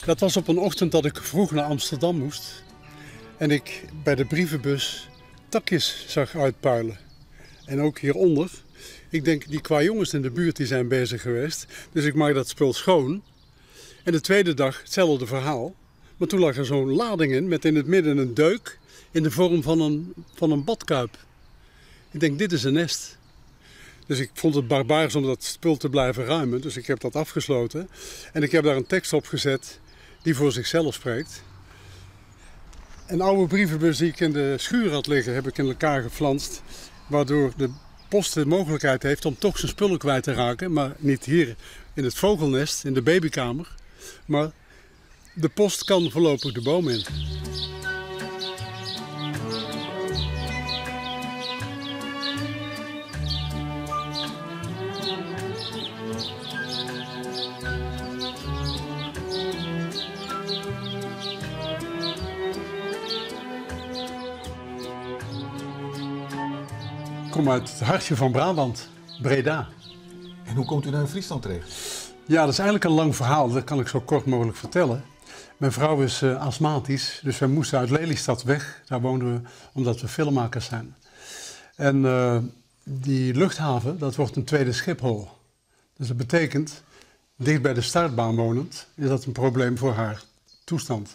Dat was op een ochtend dat ik vroeg naar Amsterdam moest. En ik bij de brievenbus takjes zag uitpuilen. En ook hieronder. Ik denk, die qua jongens in de buurt die zijn bezig geweest. Dus ik maak dat spul schoon. En de tweede dag hetzelfde verhaal. Maar toen lag er zo'n lading in met in het midden een deuk in de vorm van een badkuip. Ik denk, dit is een nest. Dus ik vond het barbaars om dat spul te blijven ruimen. Dus ik heb dat afgesloten. En ik heb daar een tekst op gezet die voor zichzelf spreekt. Een oude brievenbus die ik in de schuur had liggen, heb ik in elkaar geflanst. Waardoor de post de mogelijkheid heeft om toch zijn spullen kwijt te raken. Maar niet hier in het vogelnest, in de babykamer. Maar de post kan voorlopig de boom in. Ik kom uit het hartje van Brabant, Breda. En hoe komt u nou in Friesland terecht? Ja, dat is eigenlijk een lang verhaal. Dat kan ik zo kort mogelijk vertellen. Mijn vrouw is astmatisch, dus wij moesten uit Lelystad weg. Daar woonden we omdat we filmmakers zijn. En die luchthaven, dat wordt een tweede Schiphol. Dus dat betekent, dicht bij de startbaan wonend, is dat een probleem voor haar toestand.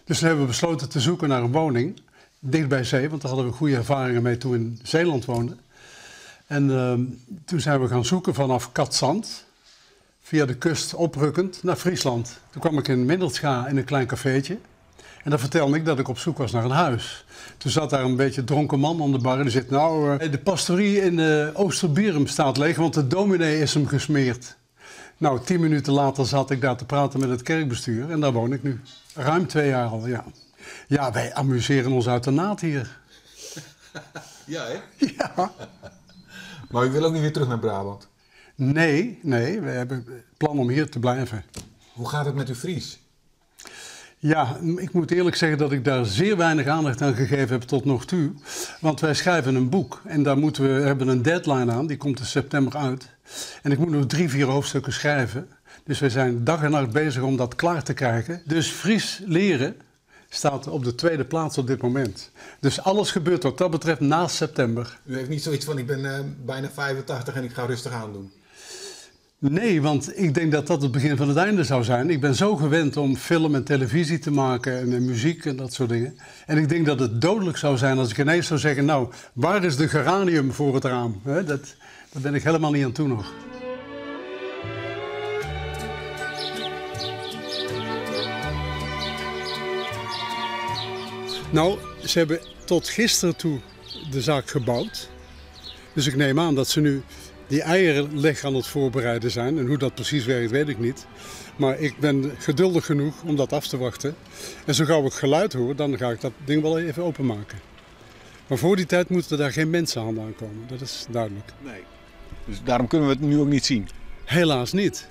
Dus toen hebben we besloten te zoeken naar een woning dicht bij zee, want daar hadden we goede ervaringen mee toen we in Zeeland woonden. En toen zijn we gaan zoeken vanaf Katzand, via de kust oprukkend naar Friesland. Toen kwam ik in Mindelscha in een klein cafeetje. En dan vertelde ik dat ik op zoek was naar een huis. Toen zat daar een beetje dronken man aan de bar en die zegt, nou, de pastorie in Oosterbierum staat leeg, want de dominee is hem gesmeerd. Nou, 10 minuten later zat ik daar te praten met het kerkbestuur en daar woon ik nu. Ruim 2 jaar al, ja. Ja, wij amuseren ons uit de naad hier. Ja, hè? Ja. Maar u wil ook niet weer terug naar Brabant? Nee, we hebben het plan om hier te blijven. Hoe gaat het met uw Fries? Ja, ik moet eerlijk zeggen dat ik daar zeer weinig aandacht aan gegeven heb tot nog toe. Want wij schrijven een boek en daar hebben een deadline aan, die komt in september uit. En ik moet nog 3-4 hoofdstukken schrijven. Dus we zijn dag en nacht bezig om dat klaar te krijgen. Dus Fries leren staat op de tweede plaats op dit moment. Dus alles gebeurt wat dat betreft na september. U heeft niet zoiets van, ik ben bijna 85 en ik ga rustig aan doen? Nee, want ik denk dat dat het begin van het einde zou zijn. Ik ben zo gewend om film en televisie te maken en muziek en dat soort dingen. En ik denk dat het dodelijk zou zijn als ik ineens zou zeggen, nou, waar is de geranium voor het raam? Daar ben ik helemaal niet aan toe nog. Nou, ze hebben tot gisteren toe de zaak gebouwd. Dus ik neem aan dat ze nu die eierenleg aan het voorbereiden zijn. En hoe dat precies werkt, weet ik niet. Maar ik ben geduldig genoeg om dat af te wachten. En zo gauw ik geluid hoor, dan ga ik dat ding wel even openmaken. Maar voor die tijd moeten daar geen mensenhanden aankomen. Dat is duidelijk. Nee. Dus daarom kunnen we het nu ook niet zien? Helaas niet.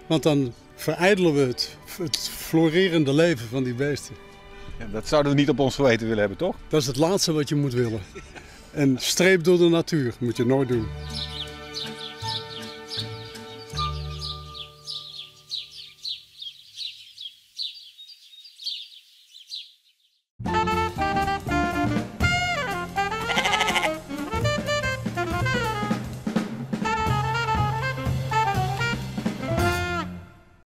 Want dan verijdelen we het florerende leven van die beesten. Ja, dat zouden we niet op ons geweten willen hebben, toch? Dat is het laatste wat je moet willen. En streep door de natuur moet je nooit doen.